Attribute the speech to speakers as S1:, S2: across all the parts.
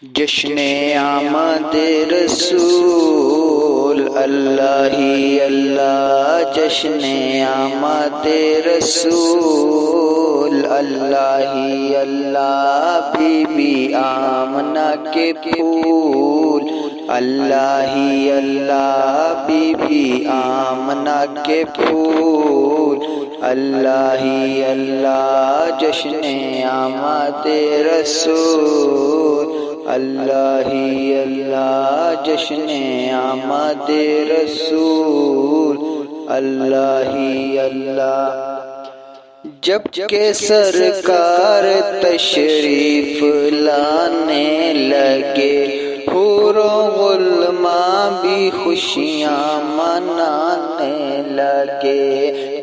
S1: جشن آمد رسول اللہ ہی اللہ، جشن آمد رسول اللہ ہی اللہ، بی بی آمنہ کے پھول اللہ ہی اللہ، بی بی آمنہ کے پھول اللہ ہی اللہ، جشن آمد رسول اللہ ہی اللہ، جشن آمد رسول اللہ ہی اللہ۔ جب کہ سرکار تشریف لانے لگے، حور و غلماں بھی خوشیاں منانے لگے۔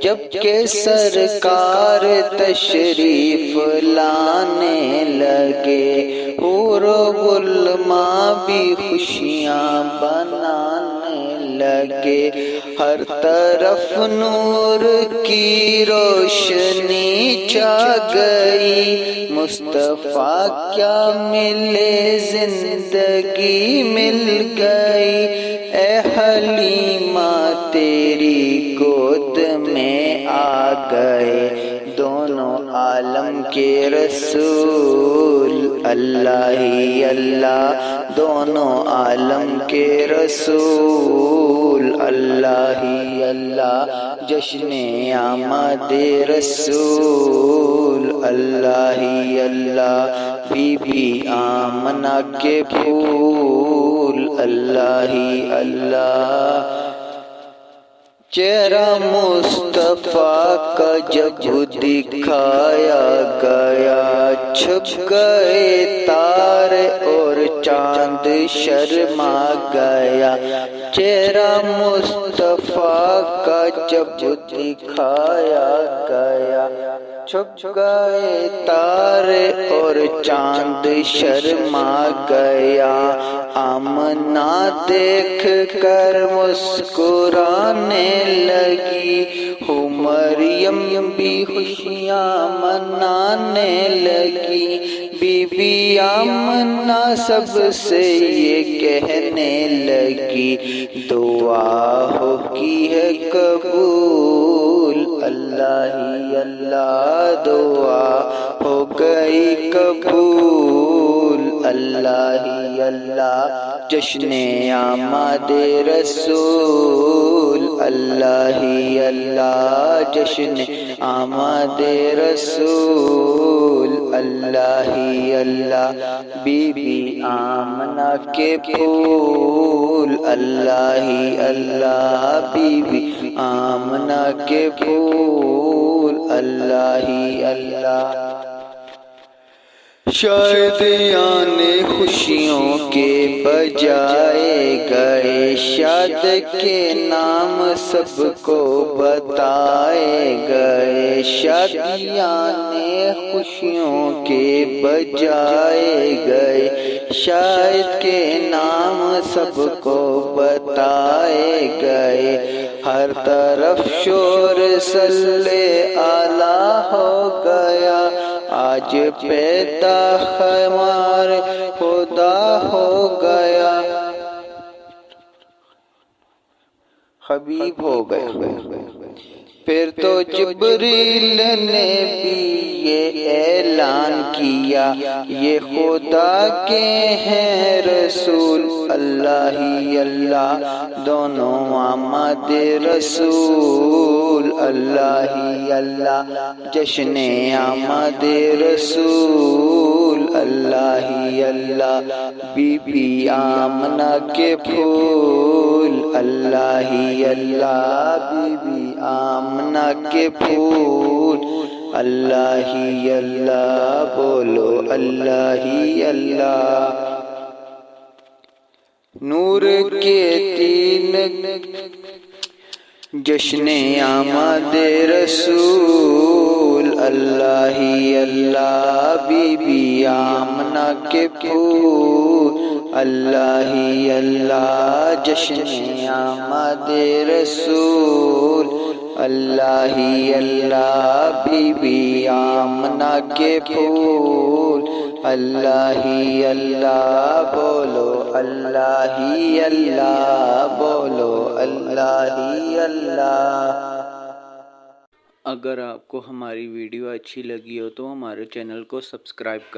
S1: جب کہ سرکار تشریف لانے لگے، حور و غلماں بھی خوشیاں بنانے لگے۔ ہر طرف نور کی روشنی چھا گئی، مصطفیٰ کیا ملے زندگی مل گئی۔ اے حلیمہ تیری گود میں آ گئے دونوں عالم کے رسول اللہ ہی اللہ، دونوں عالم کے رسول اللہ ہی اللہ، جشن آمد رسول اللہ ہی اللہ، بی بی آمنہ کے پھول اللہ ہی اللہ۔ چہرہ مصطفیٰ کا جب دکھایا گیا، چھپ گئے تارے اور چاند شرما گیا۔ چہرہ مصطفیٰ کا جب دکھایا گیا، چھپ گئے تارے اور چاند شرما گیا۔ آمنہ دیکھ کر مسکرانے لگی، مریم بھی خوشیاں منانے لگی۔ بی بی آمنہ سب سے یہ کہنے لگی، دعا ہوگی ہے قبول اللہ ہی اللہ، دعا ہو گئی قبول اللہ ہی اللہ، جشن آمد رسول اللہ ہی اللہ، جشن آمد رسول اللہ ہی اللہ، بی بی آمنہ کے پھول اللہ ہی اللہ، بی بی آمنہ کے پھول اللہ ہی اللہ۔ شاید یعنی خوشیوں کے بجائے گئے، شاد کے نام سب کو بتائے گئے۔ شادیانے خوشیوں کے بجائے گئے، شاید کے نام سب کو بتائے گئے۔ ہر طرف شور صلی اعلیٰ ہو گیا، آج پیدا خمار خدا ہو گیا، حبیب ہو گئے۔ پھر تو جبریل نے بھی یہ اعلان کیا، یہ خدا کے ہیں رسول اللہ ہی اللہ، دونوں آمد رسول اللہ ہی اللہ، جشن آمد رسول اللہ ہی اللہ، بی بی آمنہ کے پھول اللہ ہی اللہ، بی بی آمنہ کے پھول اللہ ہی اللہ، بولو اللہ ہی اللہ۔ نور کے تین جشن آمد رسول اللہ ہی اللہ، بی بی آمنہ کے پھول اللہ ہی اللہ، جشن آمد رسول اللہ ہی اللہ، بی بی آمنہ کے پھول اللہ ہی اللہ بولو، اللہ ہی اللہ بولو، اللہ ہی اللہ۔ اگر آپ کو ہماری ویڈیو اچھی لگی ہو تو ہمارے چینل کو سبسکرائب کریں۔